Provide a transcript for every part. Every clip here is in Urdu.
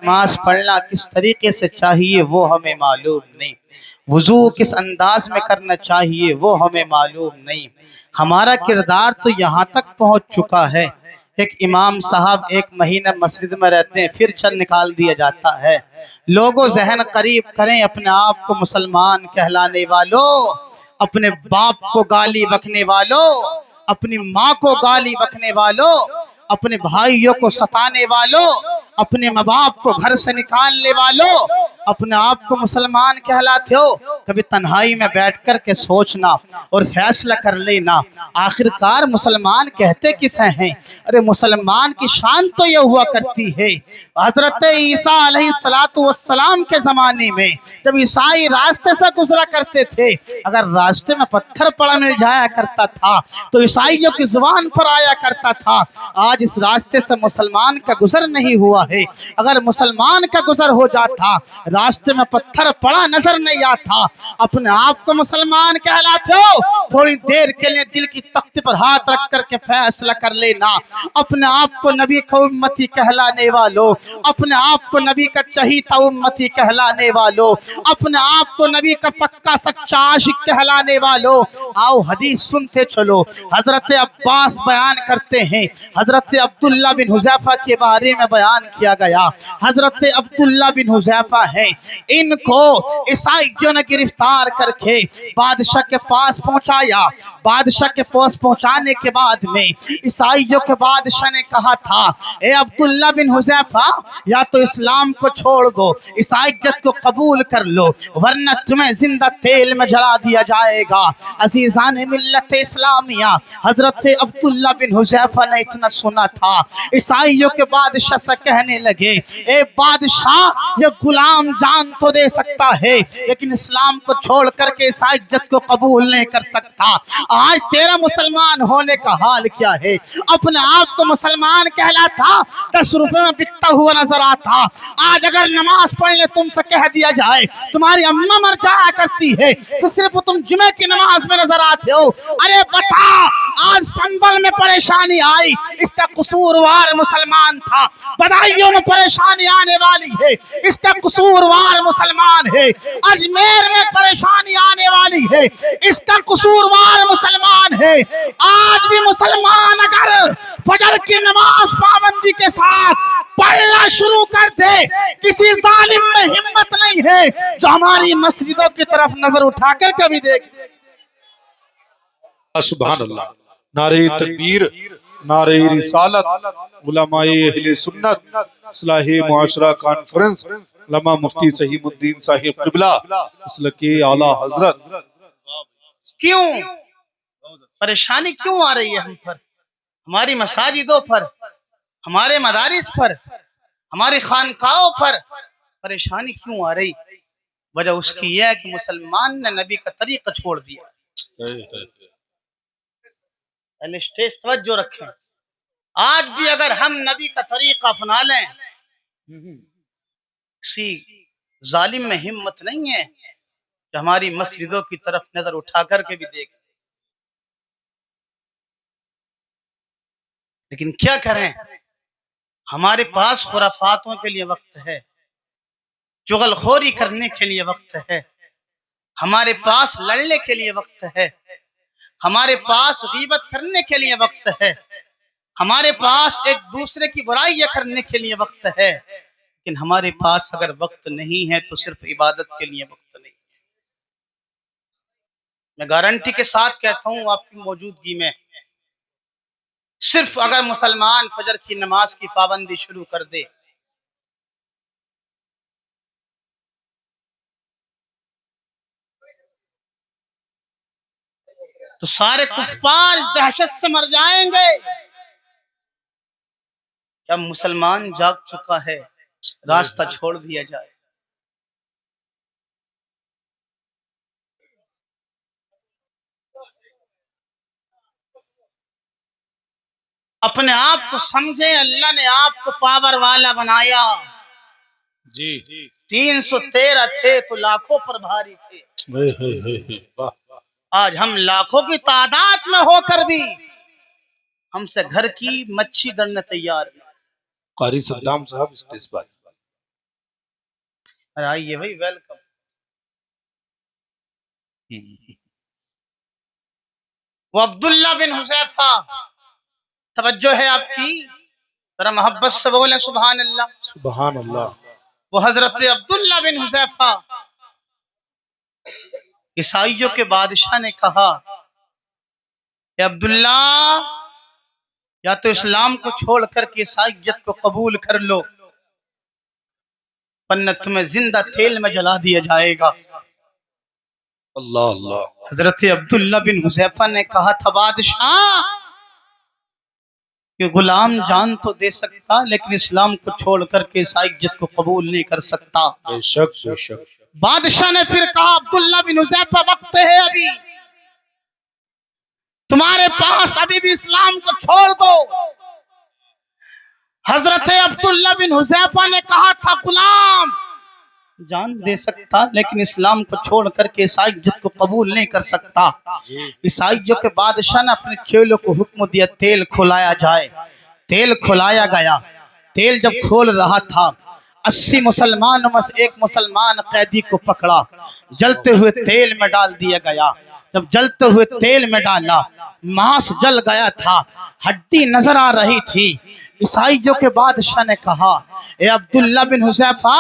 نماز پڑھنا کس طریقے سے چاہیے وہ ہمیں معلوم نہیں، وضو کس انداز میں کرنا چاہیے وہ ہمیں معلوم نہیں۔ ہمارا کردار تو یہاں تک پہنچ چکا ہے، ایک امام صاحب ایک مہینہ مسجد میں رہتے ہیں، پھر چل نکال دیا جاتا ہے۔ لوگوں ذہن قریب کریں اپنے آپ کو مسلمان کہلانے والوں، اپنے باپ کو گالی بکنے والوں، اپنی ماں کو گالی بکنے والوں، اپنے بھائیوں کو ستانے والوں، اپنے ماں باپ کو گھر سے نکالنے والوں، اپنے آپ کو مسلمان کہلاتے ہو؟ کبھی تنہائی میں بیٹھ کر کے سوچنا اور فیصلہ کر لینا آخرکار مسلمان کہتے کسے ہیں؟ ارے مسلمان کی شان تو یہ ہوا کرتی ہے، حضرت عیسیٰ علیہ السلام کے زمانے میں جب عیسائی راستے سے گزرا کرتے تھے، اگر راستے میں پتھر پڑا مل جایا کرتا تھا تو عیسائیوں کی زبان پر آیا کرتا تھا۔ آج اس راستے سے مسلمان کا گزر نہیں ہوا ہے، اگر مسلمان کا گزر ہو جاتا راستے میں پتھر پڑا نظر نہیں آتا۔ اپنے آپ کو مسلمان کہلاتے ہو؟ تھوڑی دیر کے لیے دل کی تخت پر ہاتھ رکھ کر کے فیصلہ کر لینا، اپنے آپ کو نبی کا امتی کہلانے والوں، اپنے آپ کو نبی کا چہیتا امتی کہلانے والوں، اپنے آپ کو نبی کا پکا سچا عاشق کہلانے والوں، آؤ حدیث سنتے چلو۔ حضرت عباس بیان کرتے ہیں، حضرت عبداللہ بن حذیفہ کے بارے میں بیان کیا گیا، حضرت عبداللہ بن حذیفہ ہیں، ان کو عیسائیوں نے گرفتار کر کے بادشاہ کے پاس پہنچایا۔ بادشاہ کے پاس پہنچانے کے بعد میں عیسائیوں کے بادشاہ نے کہا تھا، اے عبداللہ بن حذیفہ یا تو اسلام کو چھوڑ دو، عیسائیت کو قبول کر لو، ورنہ تمہیں زندہ تیل میں جلا دیا جائے گا۔ عزیزان ملت اسلامیہ، حضرت عبداللہ بن حذیفہ نے اتنا سنا تھا، عیسائیوں کے بادشاہ سے کہنے لگے، اے بادشاہ یہ غلام جان تو دے سکتا ہے لیکن اسلام کو چھوڑ کر کے عیسائیت کو قبول نہیں کر سکتا۔ آج تیرا مسلمان ہونے کا حال کیا ہے؟ اپنے آپ کو مسلمان کہلاتا 10 روپے میں بکتا ہوا نظر آتا، آج اگر نماز پڑھنے تم سے کہہ دیا جائے تمہاری اماں مر جایا کرتی ہے تو صرف تم جمعے کی نماز میں نظر آتے ہو۔ ارے بتا، آج سنبل میں پریشانی آئی، اس کا قصوروار مسلمان تھا، بدایوں میں پریشانی آنے والی ہے، اس کا قصوروار مسلمان ہے، اجمیر میں پریشانی آنے والی ہے، اس کا قصوروار مسلمان ہے۔ آج بھی مسلمان اگر فجر کی نماز پابندی کے ساتھ پڑھنا شروع کر دے، کسی ظالم میں ہمت نہیں ہے جو ہماری مسجدوں کی طرف نظر اٹھا کر کبھی دیکھ۔ سبحان اللہ، نعرہ تکبیر، نعرہ رسالت، علماء اہل سنت، اصلاح معاشرہ کانفرنس، علامہ مفتی سہیم الدین صاحب قبلہ مسلک اعلیٰ حضرت۔ کیوں پریشانی کیوں آ رہی ہے ہم پر، ہماری مساجدوں پر، ہمارے مدارس پر، ہماری خانقاہوں پر پریشانی کیوں آ رہی؟ وجہ اس کی یہ ہے کہ مسلمان نے نبی کا طریقہ چھوڑ دیا۔ پہلے اسٹیج توجہ رکھیں، آج بھی اگر ہم نبی کا طریقہ اپنا لیں، کسی ظالم میں ہمت نہیں ہے کہ ہماری مسجدوں کی طرف نظر اٹھا کر کے بھی دیکھ۔ لیکن کیا کریں، ہمارے پاس خرافاتوں کے لیے وقت ہے، چغل خوری کرنے کے لیے وقت ہے، ہمارے پاس لڑنے کے لیے وقت ہے، ہمارے پاس غیبت کرنے کے لیے وقت ہے، ہمارے پاس ایک دوسرے کی برائیاں کرنے کے لیے وقت ہے، لیکن ہمارے پاس اگر وقت نہیں ہے تو صرف عبادت کے لیے وقت نہیں ہے۔ میں گارنٹی کے ساتھ کہتا ہوں آپ کی موجودگی میں، صرف اگر مسلمان فجر کی نماز کی پابندی شروع کر دے، تو سارے کفار اس دہشت سے مر جائیں گے کہ اب مسلمان جاگ چکا ہے، راستہ چھوڑ دیا جائے۔ اپنے آپ کو سمجھیں، اللہ نے آپ کو پاور والا بنایا۔ جی 313 تھے تو لاکھوں پر بھاری تھے، آج ہم لاکھوں کی تعداد میں ہو کر بھی ہم سے گھر کی مچھی ڈرنے تیار۔ قاری صدام صاحب اسٹیج پر آئیے بھائی، ویلکم۔ وہ عبداللہ بن حذیفہ، توجہ ہے آپ کی، ذرا محبت سے بولیں سبحان اللہ۔ سبحان اللہ۔ وہ حضرت عبداللہ بن حذیفہ، عیسائیوں کے بادشاہ نے کہا کہ عبداللہ، یا تو اسلام کو چھوڑ کر کے عیسائیت کو قبول کر لو، ورنہ تمہیں زندہ تیل میں جلا دیا جائے گا۔ اللہ اللہ۔ حضرت عبداللہ بن حذیفہ نے کہا تھا بادشاہ کہ غلام جان تو دے سکتا، لیکن اسلام کو چھوڑ کر کے عیسائیت کو قبول نہیں کر سکتا۔ بے شک بے شک۔ بادشاہ نے پھر کہا عبداللہ بن حذیفہ، وقت ہے ابھی، تمہارے پاس ابھی بھی اسلام کو چھوڑ دو۔ حضرت عبداللہ بن حذیفہ نے کہا تھا غلام جان دے سکتا، لیکن اسلام کو چھوڑ کر کے عیسائیت کو قبول نہیں کر سکتا۔ عیسائیوں کے بادشاہ نے اپنے چیلوں کو حکم دیا تیل کھلایا جائے۔ تیل کھلایا گیا۔ تیل جب کھول رہا تھا، 80 مسلمانوں میں سے ایک مسلمان قیدی کو پکڑا، جلتے ہوئے تیل میں ڈال دیا گیا۔ جب جلتے ہوئے تیل میں ڈالا، ماس جل گیا تھا، ہڈی نظر آ رہی تھی۔ عیسائیوں کے بادشاہ نے کہا اے عبداللہ بن حذیفہ،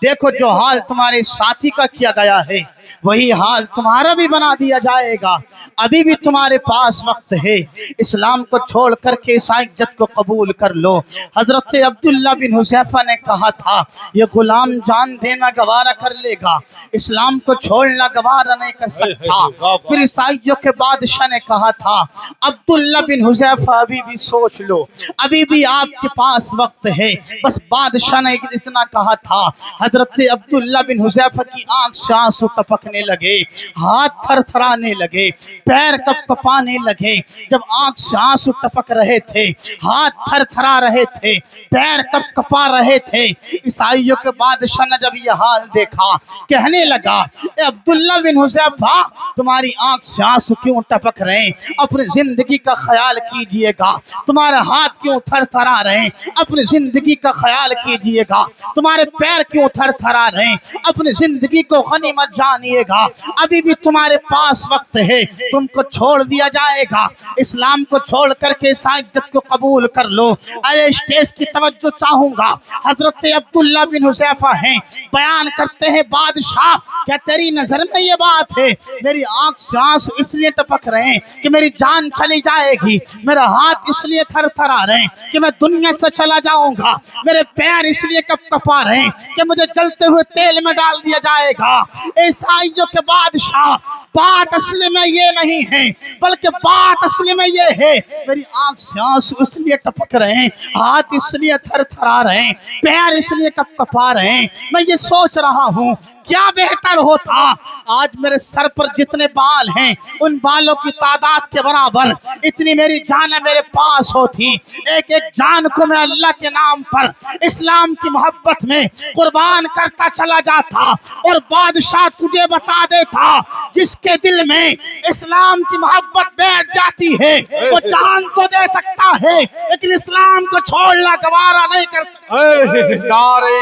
دیکھو جو حال تمہارے ساتھی کا کیا گیا ہے وہی حال تمہارا بھی بنا دیا جائے گا۔ ابھی بھی تمہارے پاس وقت ہے، اسلام کو چھوڑ کر کے عیسائیت کو قبول کر لو۔ حضرت عبداللہ بن حذیفہ نے کہا تھا یہ غلام جان دینا گوارا کر لے گا، اسلام کو چھوڑنا گوارا نہیں کر سکتا۔ پھر عیسائیوں کے بادشاہ نے کہا تھا عبداللہ بن حذیفہ ابھی بھی سوچ لو، ابھی بھی آپ کے پاس وقت ہے۔ بس بادشاہ نے اتنا کہا تھا، حضرت عبداللہ بن حذیفہ کی آنکھ سے آنسو ٹپکنے لگے، ہاتھ تھر تھرانے لگے، پیر کپ کپانے لگے۔ جب آنکھ سے آنسو ٹپک رہے تھے، ہاتھ تھر تھرا رہے تھے، پیر کپ کپا رہے تھے، عیسائیوں کے بادشاہ نے جب یہ حال دیکھا کہنے لگا اے عبداللہ بن حذیفہ، تمہاری آنکھ سے آنسو کیوں ٹپک رہے ہیں؟ اپنی زندگی کا خیال کیجئے گا۔ تمہارے ہاتھ کیوں تھر تھرا رہے ہیں؟ اپنی زندگی کا خیال کیجئے گا۔ تمہارے پیر کیوں تھر تھرا رہے ہیں؟ اپنی زندگی کو غنیمت جانیے گا۔ ابھی بھی تمہارے پاس وقت ہے، تم کو چھوڑ دیا جائے گا، اسلام کو چھوڑ کر کے عیسائیت کو قبول کر لو۔ اے اسٹیج کی توجہ چاہوں گا، حضرت عبداللہ بن حذیفہ ہیں، بیان کرتے ہیں بادشاہ کیا تیری نظر میں یہ بات ہے؟ میری آنکھ سے آنسو اس لیے ٹپک رہے ہیں کہ میری جان چلی جائے گی، میرا ہاتھ اس لیے تھر تھرا رہے ہیں کہ میں دنیا سے چلا جاؤں گا، میرے پیر اس لیے کپ کپا رہے ہیں کہ مجھے جلتے ہوئے تیل میں ڈال دیا جائے گا۔ عیسائیوں کے بادشاہ، بات اصل میں یہ نہیں ہے، بلکہ بات اصل میں یہ ہے میری آنکھ سے آنسو اس لیے ٹپک رہے ہیں، ہاتھ اس لیے تھر تھرا رہے ہیں، پیر اس لیے کپ کپا رہے ہیں، میں یہ سوچ رہا ہوں کیا بہتر ہوتا آج میرے سر پر جتنے بال ہیں ان بالوں کی تعداد کے برابر اتنی میری جان میرے پاس ہوتی، ایک ایک جان کو میں اللہ کے نام پر اسلام کی محبت میں قربان کرتا چلا جاتا، اور بادشاہ تجھے بتا دیتا جس کے دل میں اسلام کی محبت بیٹھ جاتی ہے وہ جان تو دے سکتا ہے لیکن اسلام کو چھوڑنا گوارا نہیں کر سکتا۔ نعرہ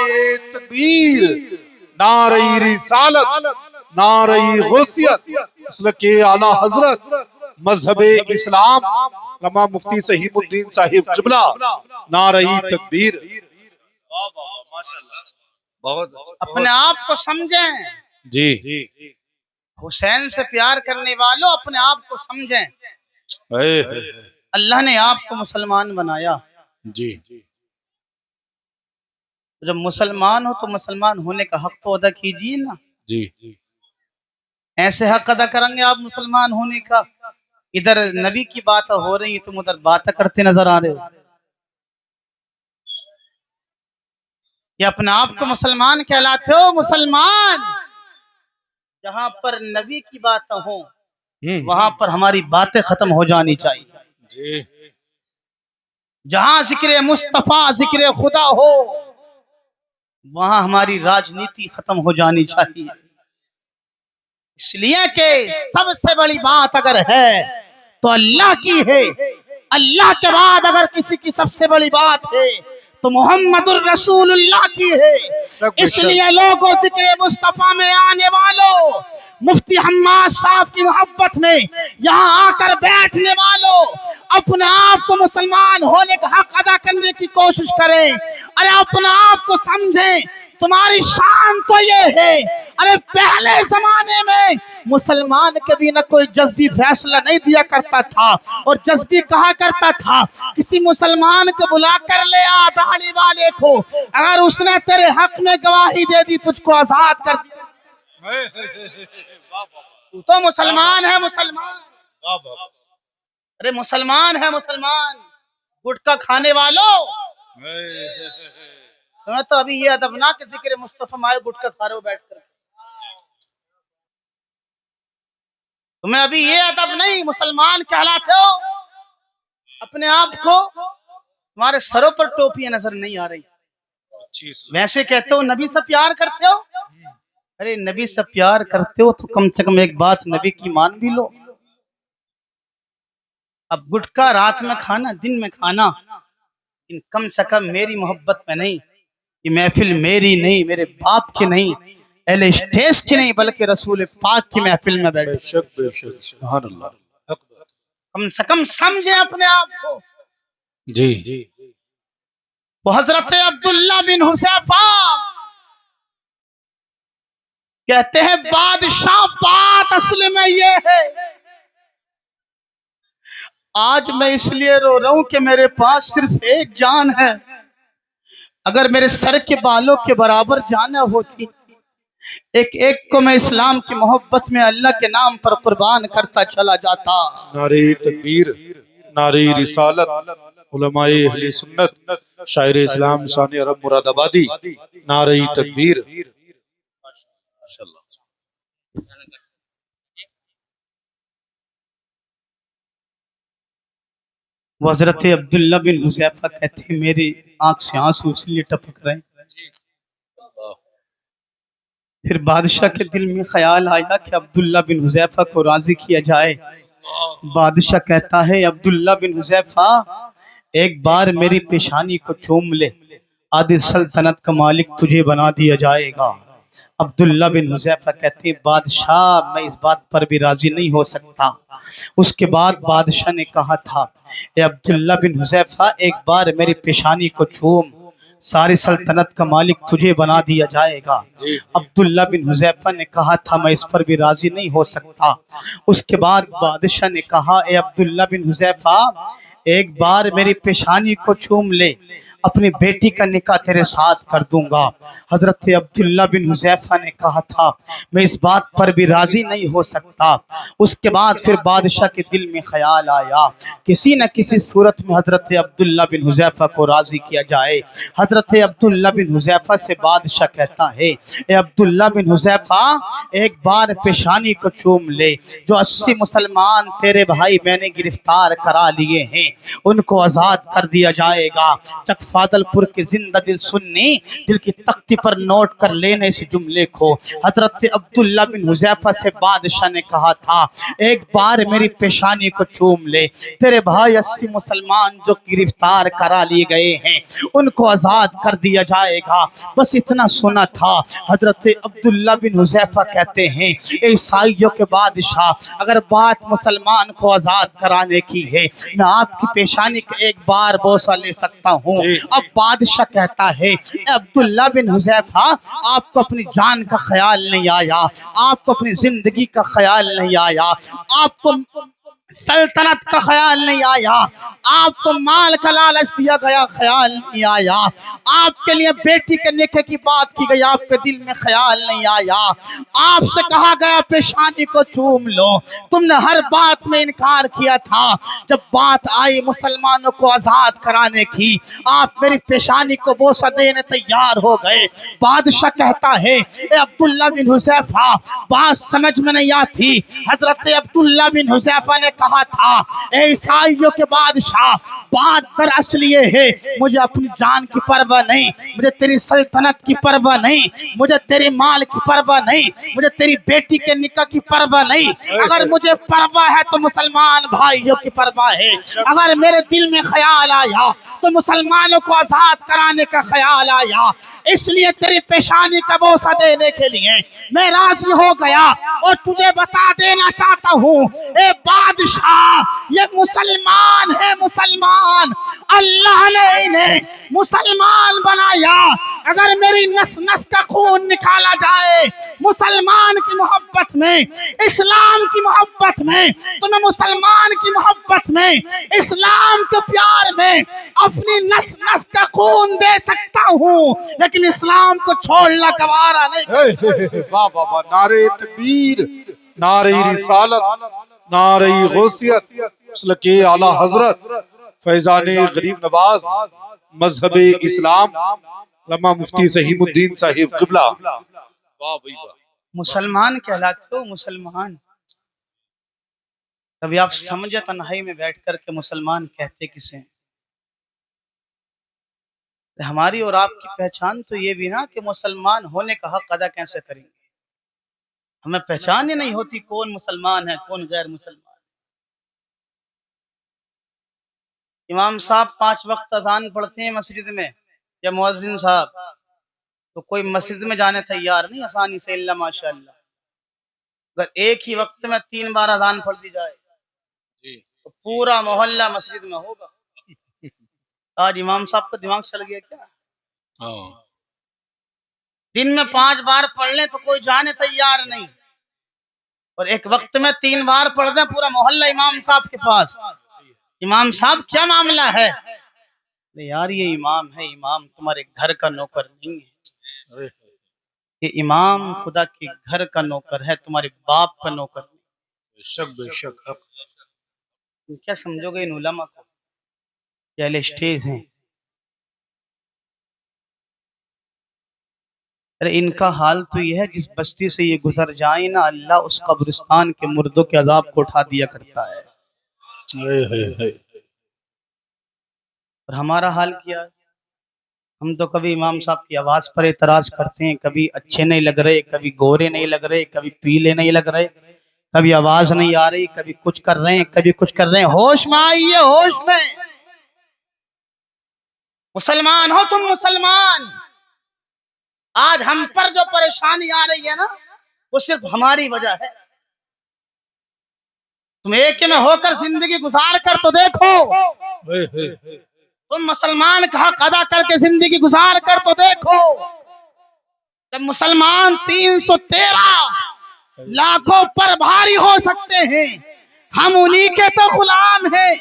تکبیر، نعرہ رسالت، نعرہ غوثیت، مسلک اعلی حضرت مذہب اسلام علامہ مفتی سہیم الدین صاحب قبلہ، نعرہ تکبیر۔ اپنے آپ کو سمجھیں، جی حسین سے پیار کرنے والوں اپنے آپ کو سمجھیں۔ اللہ نے آپ کو مسلمان بنایا، جی جب مسلمان ہو تو مسلمان ہونے کا حق تو ادا کیجیے نا۔ جی ایسے حق ادا کریں گے آپ مسلمان ہونے کا، ادھر نبی کی بات ہو رہی ہے تم ادھر باتیں کرتے نظر آ رہے ہو۔ یہ اپنے آپ کو مسلمان کہلاتے ہو؟ مسلمان جہاں پر نبی کی باتیں ہوں وہاں پر ہماری باتیں ختم ہو جانی چاہیے۔ جہاں ذکر مصطفیٰ ذکر خدا ہو وہاں ہماری راجنیتی ختم ہو جانی چاہیے، اس لیے کہ سب سے بڑی بات اگر ہے تو اللہ کی ہے، اللہ کے بعد اگر کسی کی سب سے بڑی بات ہے تو محمد الرسول اللہ کی ہے۔ اس لیے لوگوں ذکر مصطفیٰ میں آنے والوں، مفتی حماد صاحب کی محبت میں یہاں آ کر بیٹھنے والوں، اپنے آپ کو مسلمان ہونے کا حق ادا کرنے کی کوشش کریں۔ ارے اپنا آپ کو سمجھیں، تمہاری شان تو یہ ہے۔ ارے پہلے زمانے میں مسلمان کبھی نہ کوئی جذبی فیصلہ نہیں دیا کرتا تھا، اور جذبی کہا کرتا تھا کسی مسلمان کو بلا کر لے آ داڑھی والے کو، اگر اس نے تیرے حق میں گواہی دے دی تجھ کو آزاد کر دیا۔ تو مسلمان ہے مسلمان، ارے مسلمان ہے مسلمان۔ گٹکا کھانے والوں، تمہیں تو ابھی یہ ادب نہ کہ ذکر مصطفیٰ میں گٹکا کھا رہے ہو بیٹھ کر، تمہیں ابھی یہ ادب نہیں، مسلمان کہلاتے ہو۔ اپنے آپ کو، تمہارے سروں پر ٹوپیاں نظر نہیں آ رہی، ویسے کہتے ہو نبی سے پیار کرتے ہو۔ ارے نبی سے پیار کرتے ہو تو کم سے کم ایک بات نبی کی مان بھی لو۔ اب گٹکا رات میں کھانا، دن میں کھانا، کم سے کم میری محبت میں نہیں، یہ محفل میری نہیں، میرے باپ کی نہیں، اہل اسٹیج کی نہیں، بلکہ رسول پاک کی محفل میں بیٹھے۔ بے شک بے شک، سبحان اللہ۔ کم سے کم سمجھیں اپنے آپ کو۔ جی وہ حضرت عبداللہ بن حذیفہ کہتے ہیں بادشاہ، بات اصل میں یہ ہے، آج میں اس لیے رو رہا ہوں کہ میرے پاس صرف ایک جان ہے، اگر میرے سر کے بالوں کے برابر جانیں ہوتی، ایک ایک کو میں اسلام کی محبت میں اللہ کے نام پر قربان کرتا چلا جاتا۔ نعرہ تکبیر، نعرہ رسالت، علماء اہل سنت، شاعر اسلام ثانی عرب مراد آبادی، نعرہ تکبیر۔ وہ حضرت عبداللہ بن حذیفہ کہتے ہیں میری آنکھ سے آنسو اس لیے ٹپک رہے ہیں۔ پھر بادشاہ کے دل میں خیال آیا کہ عبداللہ بن حذیفہ کو راضی کیا جائے۔ بادشاہ کہتا ہے عبداللہ بن حذیفہ ایک بار میری پیشانی کو چوم لے، آدھی سلطنت کا مالک تجھے بنا دیا جائے گا۔ عبداللہ بن حذیفہ کہتے ہیں بادشاہ میں اس بات پر بھی راضی نہیں ہو سکتا۔ اس کے بعد بادشاہ نے کہا تھا اے عبداللہ بن حذیفہ ایک بار میری پیشانی کو چوم، ساری سلطنت کا مالک تجھے بنا دیا جائے گا۔ عبداللہ بن حذیفہ نے کہا تھا میں اس پر بھی راضی نہیں ہو سکتا۔ اس کے بعد بادشاہ نے کہا اے عبداللہ بن حذیفہ ایک بار میری پیشانی کو چوم لے، اپنی بیٹی کا نکاح تیرے ساتھ کر دوں گا۔ حضرت عبداللہ بن حذیفہ نے کہا تھا میں اس بات پر بھی راضی نہیں ہو سکتا۔ اس کے بعد پھر بادشاہ کے دل میں خیال آیا کسی نہ کسی صورت میں حضرت عبداللہ بن حذیفہ کو راضی کیا جائے۔ حضرت عبداللہ بن حذیفہ سے بادشاہ کہتا ہے اے عبداللہ بن حذیفہ ایک بار پیشانی کو چوم لے، جو 80 مسلمان تیرے بھائی میں نے گرفتار کرا لیے ہیں ان کو آزاد کر دیا جائے گا۔ چک فاضل پور کے زندہ دل سنی دل کی تختی پر نوٹ کر لینے اس جملے کو۔ حضرت عبداللہ بن حذیفہ سے بادشاہ نے کہا تھا ایک بار میری پیشانی کو چوم لے، تیرے بھائی 80 مسلمان جو گرفتار کرا لیے گئے ہیں ان کو آزاد کر دیا جائے گا۔ بس اتنا سنا تھا۔ حضرت عبداللہ بن حذیفہ کہتے ہیں عیسائیوں کے بادشاہ اگر بات مسلمان کو آزاد کرانے کی ہے میں آپ کی پیشانی کا ایک بار بوسہ لے سکتا ہوں۔ اب بادشاہ کہتا ہے اے عبداللہ بن حذیفہ آپ کو اپنی جان کا خیال نہیں آیا، آپ کو اپنی زندگی کا خیال نہیں آیا، آپ کو سلطنت کا خیال نہیں آیا، آپ کو مال کا لالچ دیا گیا خیال نہیں آیا، آپ کے لیے بیٹی کے نکاح کی بات کی گئی آپ کے دل میں خیال نہیں آیا، آپ سے کہا گیا پیشانی کو چوم لو، تم نے ہر بات میں انکار کیا تھا۔ جب بات آئی مسلمانوں کو آزاد کرانے کی آپ میری پیشانی کو بوسہ دینے تیار ہو گئے۔ بادشاہ کہتا ہے اے عبداللہ بن حذیفہ بات سمجھ میں نہیں آتی۔ حضرت عبداللہ بن حذیفہ نے کہا تھا اے عیسائیوں کے بادشاہ، بات دراصل یہ ہے مجھے اپنی جان کی پرواہ نہیں، مجھے تیری سلطنت کی پرواہ نہیں، مجھے تیرے مال کی پرواہ نہیں، مجھے تیری بیٹی کے نکاح کی پرواہ نہیں۔ اگر مجھے پرواہ ہے تو مسلمان بھائیوں کی پرواہ ہے۔ اگر میرے دل میں خیال آیا تو مسلمانوں کو آزاد کرانے کا خیال آیا، اس لیے تیری پیشانی کا بوسہ دینے کے لیے میں راضی ہو گیا۔ اور تجھے بتا دینا چاہتا ہوں اے بادشاہ، یہ مسلمان ہے، مسلمان، اللہ نے انہیں مسلمان بنایا۔ اگر میری نس نس کا خون نکالا جائے مسلمان کی محبت میں، اسلام کی محبت میں، تو میں مسلمان کی محبت میں، اسلام کے پیار میں اپنی نس نس کا خون دے سکتا ہوں، لیکن اسلام کو چھوڑنا گوارا نہیں۔ واہ واہ واہ، نعرہ تکبیر، نعرہ رسالت، نعرہ غوثیت، مسلک اعلی حضرت فیضان غریب نواز مذہب اسلام علامہ مفتی سہیم الدین صاحب قبلہ۔ واہ بھائی واہ، مسلمان کہلاتے ہو، مسلمان۔ کبھی آپ سمجھے تنہائی میں بیٹھ کر کے مسلمان کہتے کسے ہیں؟ ہماری اور آپ کی پہچان تو یہ بھی نا کہ مسلمان ہونے کا حق ادا کیسے کریں گے؟ ہمیں پہچان ہی نہیں ہوتی کون مسلمان ہے کون غیر مسلمان۔ امام صاحب 5 وقت اذان پڑھتے ہیں مسجد میں، یا مؤذن صاحب، تو کوئی مسجد میں جانے تیار نہیں آسانی سے، اللہ ماشاء اللہ۔ اگر ایک ہی وقت میں 3 بار اذان پڑھ دی جائے تو پورا محلہ مسجد میں ہوگا۔ آج امام صاحب کا دماغ چل گیا کیا؟ دن میں 5 بار پڑھ لیں تو کوئی جانے تیار نہیں، اور ایک وقت میں 3 بار پڑھ دیں پورا محلہ امام صاحب کے پاس۔ امام صاحب کیا معاملہ ہے؟ یار یہ امام ہے، امام تمہارے گھر کا نوکر نہیں ہے، یہ امام خدا کے گھر کا نوکر ہے، تمہارے باپ کا نوکر نہیں۔ بے شک بے شک حق۔ کیا سمجھو گے ان علماء کو؟ یہ اہل اسٹیج ہیں۔ ارے ان کا حال تو یہ ہے جس بستی سے یہ گزر جائیں نا، اللہ اس قبرستان کے مردوں کے عذاب کو اٹھا دیا کرتا ہے۔ اور ہمارا حال کیا ہے؟ ہم تو کبھی امام صاحب کی آواز پر اعتراض کرتے ہیں، کبھی اچھے نہیں لگ رہے، کبھی گورے نہیں لگ رہے، کبھی پیلے نہیں لگ رہے، کبھی آواز نہیں آ رہی، کبھی کچھ کر رہے ہیں، کبھی کچھ کر رہے ہیں۔ ہوش میں آئیے، ہوش میں۔ مسلمان ہو تم، مسلمان۔ آج ہم پر جو پریشانی آ رہی ہے نا، وہ صرف ہماری وجہ ہے۔ تم ایک میں ہو کر زندگی گزار کر تو دیکھو، تم مسلمان کا حق ادا کر کے زندگی گزار کر تو دیکھو۔ جب مسلمان 313 لاکھوں پر بھاری ہو سکتے ہیں، ہم انہی کے تو غلام ہیں۔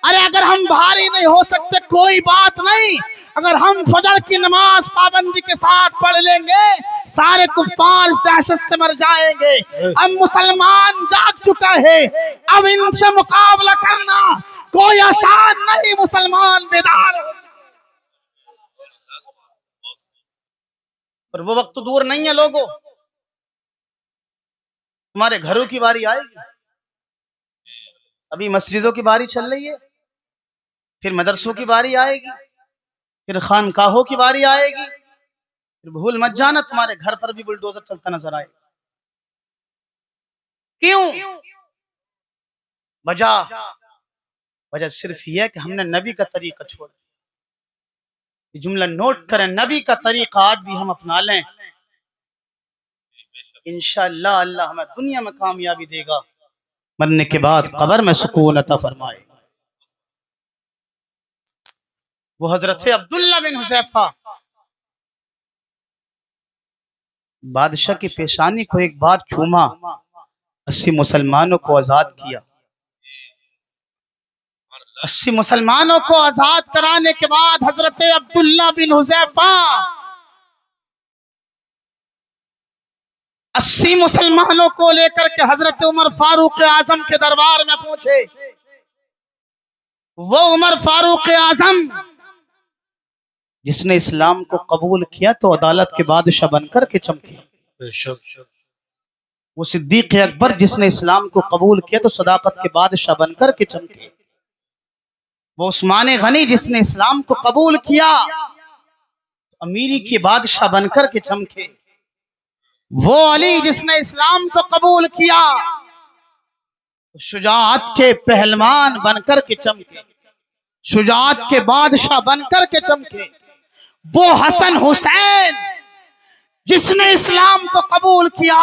ارے اگر ہم بھاری نہیں ہو سکتے کوئی بات نہیں، اگر ہم فجر کی نماز پابندی کے ساتھ پڑھ لیں گے سارے کفار اس دہشت سے مر جائیں گے۔ اب مسلمان جاگ چکا ہے، اب ان سے مقابلہ کرنا کوئی آسان نہیں۔ مسلمان بیدار ہو، اور وہ وقت دور نہیں ہے لوگوں، تمہارے گھروں کی باری آئے گی۔ ابھی مسجدوں کی باری چل رہی ہے، پھر مدرسوں کی باری آئے گی، پھر خانقاہوں کی باری آئے گی، پھر بھول مت جانا تمہارے گھر پر بھی بلڈوزر چلتا نظر آئے گا۔ کیوں؟ وجہ صرف یہ ہے کہ ہم نے نبی کا طریقہ چھوڑا۔ یہ جملہ نوٹ کریں، نبی کا طریقہ آج بھی ہم اپنا لیں، انشاءاللہ اللہ ہمیں دنیا میں کامیابی دے گا، مرنے کے بعد قبر میں سکون عطا فرمائے۔ وہ حضرت عبداللہ بن حذیفہ بادشاہ کی پیشانی کو ایک بار چوما، 80 مسلمانوں کو آزاد کیا۔ 80 مسلمانوں کو آزاد کرانے کے بعد حضرت عبداللہ بن حذیفہ 80 مسلمانوں کو لے کر کے حضرت عمر فاروق اعظم کے دربار میں پہنچے۔ وہ عمر فاروق اعظم جس نے اسلام کو قبول کیا تو عدالت کے بادشاہ بن کر کے چمکے۔ وہ صدیق اکبر جس نے اسلام کو قبول کیا تو صداقت کے بادشاہ بن کر کے چمکے، وہ عثمان غنی جس نے اسلام کو قبول کیا تو امیری کے بادشاہ بن کر کے چمکے، وہ علی جس نے اسلام کو قبول کیا تو شجاعت کے پہلوان بن کر کے چمکے، شجاعت کے بادشاہ بن کر کے چمکے، وہ حسن حسین جس نے اسلام کو قبول کیا،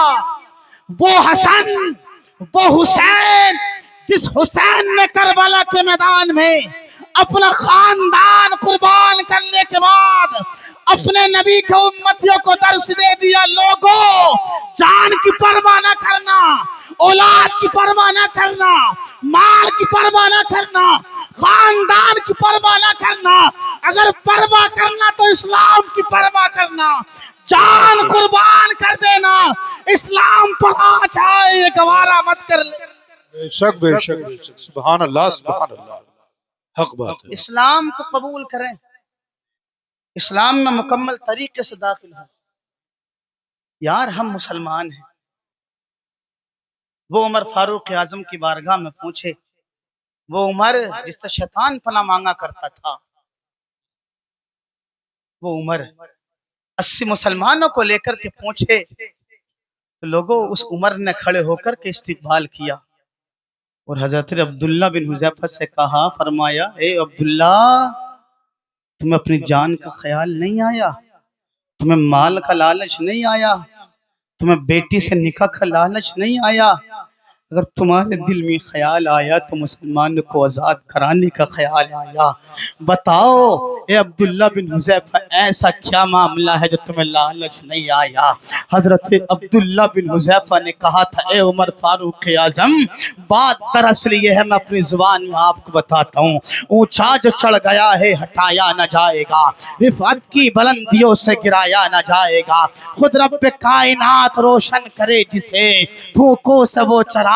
وہ حسن وہ حسین جس حسین نے کربلا کے میدان میں اپنا خاندان قربان کرنے کے بعد اپنے نبی کے امتیوں کو درس دے دیا، لوگوں جان کی پرواہ نہ کرنا، اولاد کی پرواہ نہ کرنا، مال کی پرواہ نہ کرنا، خاندان کی پرواہ نہ کرنا، اگر پرواہ کرنا تو اسلام کی پرواہ کرنا، جان قربان کر دینا، اسلام پر آ جائے یہ گوارا مت کر لے۔ بے شک بے شک بے شک، سبحان اللہ سبحان اللہ، حق بات ہے۔ اسلام کو قبول کریں، اسلام میں مکمل طریقے سے داخل ہوں۔ یار ہم مسلمان ہیں، وہ عمر فاروق اعظم کی بارگاہ میں پوچھے، وہ عمر جس سے شیطان پناہ مانگا کرتا تھا، وہ عمر 80 مسلمانوں کو لے کر کے پوچھے تو لوگوں اس عمر نے کھڑے ہو کر کے استقبال کیا اور حضرت عبداللہ بن حذیفہ سے کہا، فرمایا اے عبداللہ، تمہیں اپنی جان کا خیال نہیں آیا، تمہیں مال کا لالچ نہیں آیا، تمہیں بیٹی سے نکاح کا لالچ نہیں آیا، اگر تمہارے دل میں خیال آیا تو مسلمان کو آزاد کرانے کا خیال آیا، بتاؤ اے عبداللہ بن حذیفہ ایسا کیا معاملہ ہے جو تمہیں لالچ نہیں آیا؟ حضرت عبداللہ بن حذیفہ نے کہا تھا، اے عمر فاروق اعظم، بات دراصل یہ ہے، میں اپنی زبان میں آپ کو بتاتا ہوں، اونچا جو چڑھ گیا ہے ہٹایا نہ جائے گا، رفعت کی بلندیوں سے گرایا نہ جائے گا، خود رب کائنات روشن کرے جسے، بھوکوں سے وہ چراغ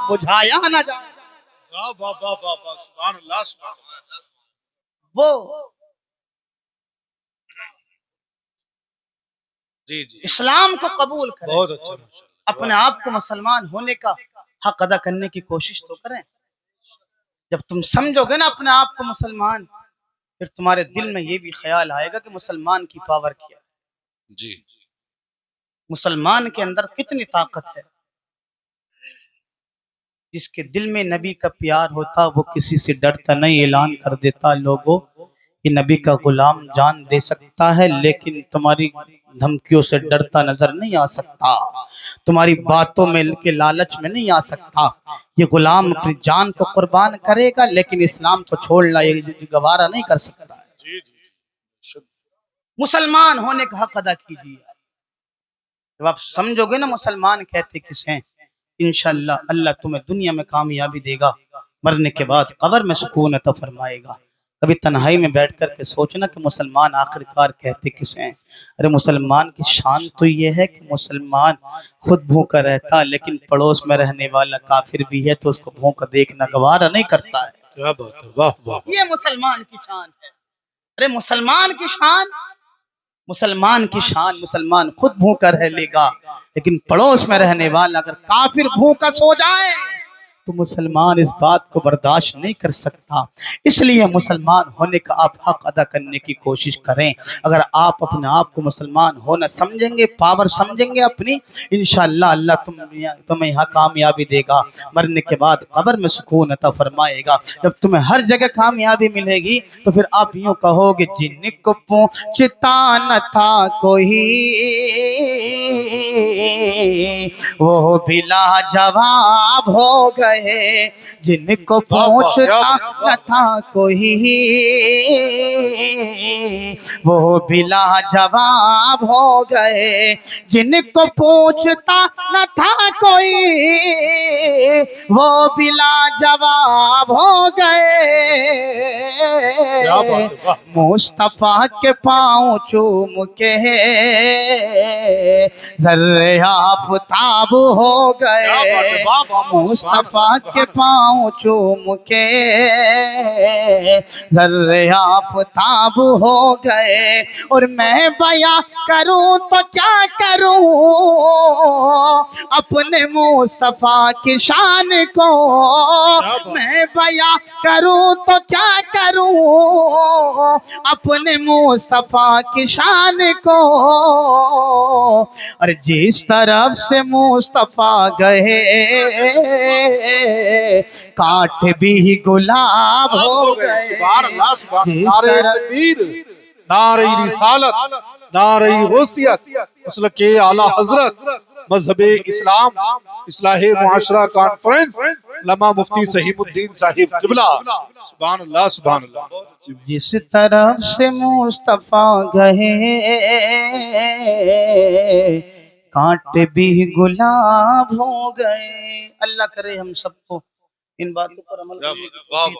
بجھایا نہ جائے گا۔ واہ واہ واہ واہ واہ، سبحان اللہ سبحان اللہ۔ وہ جی جی، اسلام کو قبول کریں، بہت اچھا، ماشاءاللہ۔ اپنے آپ کو مسلمان ہونے کا حق ادا کرنے کی کوشش تو کریں۔ جب تم سمجھو گے نا اپنے آپ کو مسلمان، پھر تمہارے دل میں یہ بھی خیال آئے گا کہ مسلمان کی پاور کیا ہے، جی، مسلمان کے اندر کتنی طاقت ہے۔ جس کے دل میں نبی کا پیار ہوتا وہ کسی سے ڈرتا نہیں، اعلان کر دیتا، لوگوں یہ نبی کا غلام جان دے سکتا ہے لیکن تمہاری دھمکیوں سے ڈرتا نظر نہیں آ سکتا، تمہاری باتوں میں کے لالچ میں نہیں آ سکتا، یہ غلام اپنی جان کو قربان کرے گا لیکن اسلام کو چھوڑنا یہ گوارا نہیں کر سکتا ہے۔ جی جی، مسلمان ہونے کا حق ادا کیجیے۔ جب آپ سمجھو گے نا مسلمان کہتے کس ہیں، انشاءاللہ اللہ تمہیں دنیا میں کامیابی دے گا، مرنے کے بعد قبر میں سکون عطا فرمائے گا۔ کبھی تنہائی میں بیٹھ کر کے سوچنا کہ مسلمان آخرکار کہتے کس ہیں۔ ارے مسلمان کی شان تو یہ ہے کہ مسلمان خود بھوکا رہتا لیکن پڑوس میں رہنے والا کافر بھی ہے تو اس کو بھوکا دیکھنا گوارا نہیں کرتا ہے۔ کیا بات ہے، واہ واہ، یہ مسلمان کی شان ہے۔ ارے مسلمان کی شان، مسلمان کی شان، مسلمان خود بھوکا رہ لے گا لیکن پڑوس میں رہنے والا اگر کافر بھوکا سو جائے تو مسلمان اس بات کو برداشت نہیں کر سکتا۔ اس لیے مسلمان ہونے کا آپ حق ادا کرنے کی کوشش کریں۔ اگر آپ اپنے آپ کو مسلمان ہونا سمجھیں گے، پاور سمجھیں گے اپنی، انشاءاللہ اللہ تمہیں یہاں کامیابی دے گا، مرنے کے بعد قبر میں سکون عطا فرمائے گا۔ جب تمہیں ہر جگہ کامیابی ملے گی تو پھر آپ یوں کہو گے، جن کو پوچھتا نہ تھا کوئی وہ بھی لاجواب ہو گئے، جن کو پوچھتا نہ تھا کوئی وہ بھی لاجواب ہو گئے، جن کو پوچھتا نہ تھا کوئی وہ بھی لاجواب ہو گئے، مصطفیٰ کے پاؤں چوم کے ذرے آفتاب ہو گئے مصطفیٰ کے پاؤں چوم کے، ذرے آفتاب ہو گئے، اور میں بیاں کروں تو کیا کروں اپنے مصطفیٰ کی شان کو، میں بیاں کروں تو کیا کروں اپنے مصطفیٰ کی شان کو، اور جس طرف سے مصطفیٰ گئے کاٹ بھی گلاب ہو گئے۔ سبحان اللہ، سبحان اللہ۔ نعرہ تکبیر، نعرہ رسالت، نعرہ غوثیت، مسلک اعلی حضرت، مذہب اسلام، اصلاح معاشرہ کانفرنس، علامہ مفتی سہیم الدین صاحب قبلہ۔ سبحان اللہ، سبحان اللہ۔ جس طرف سے مصطفیٰ گئے کانٹ بھی گلاب ہو گئے۔ اللہ کرے ہم سب کو ان باتوں پر عمل کرنے کی توفیق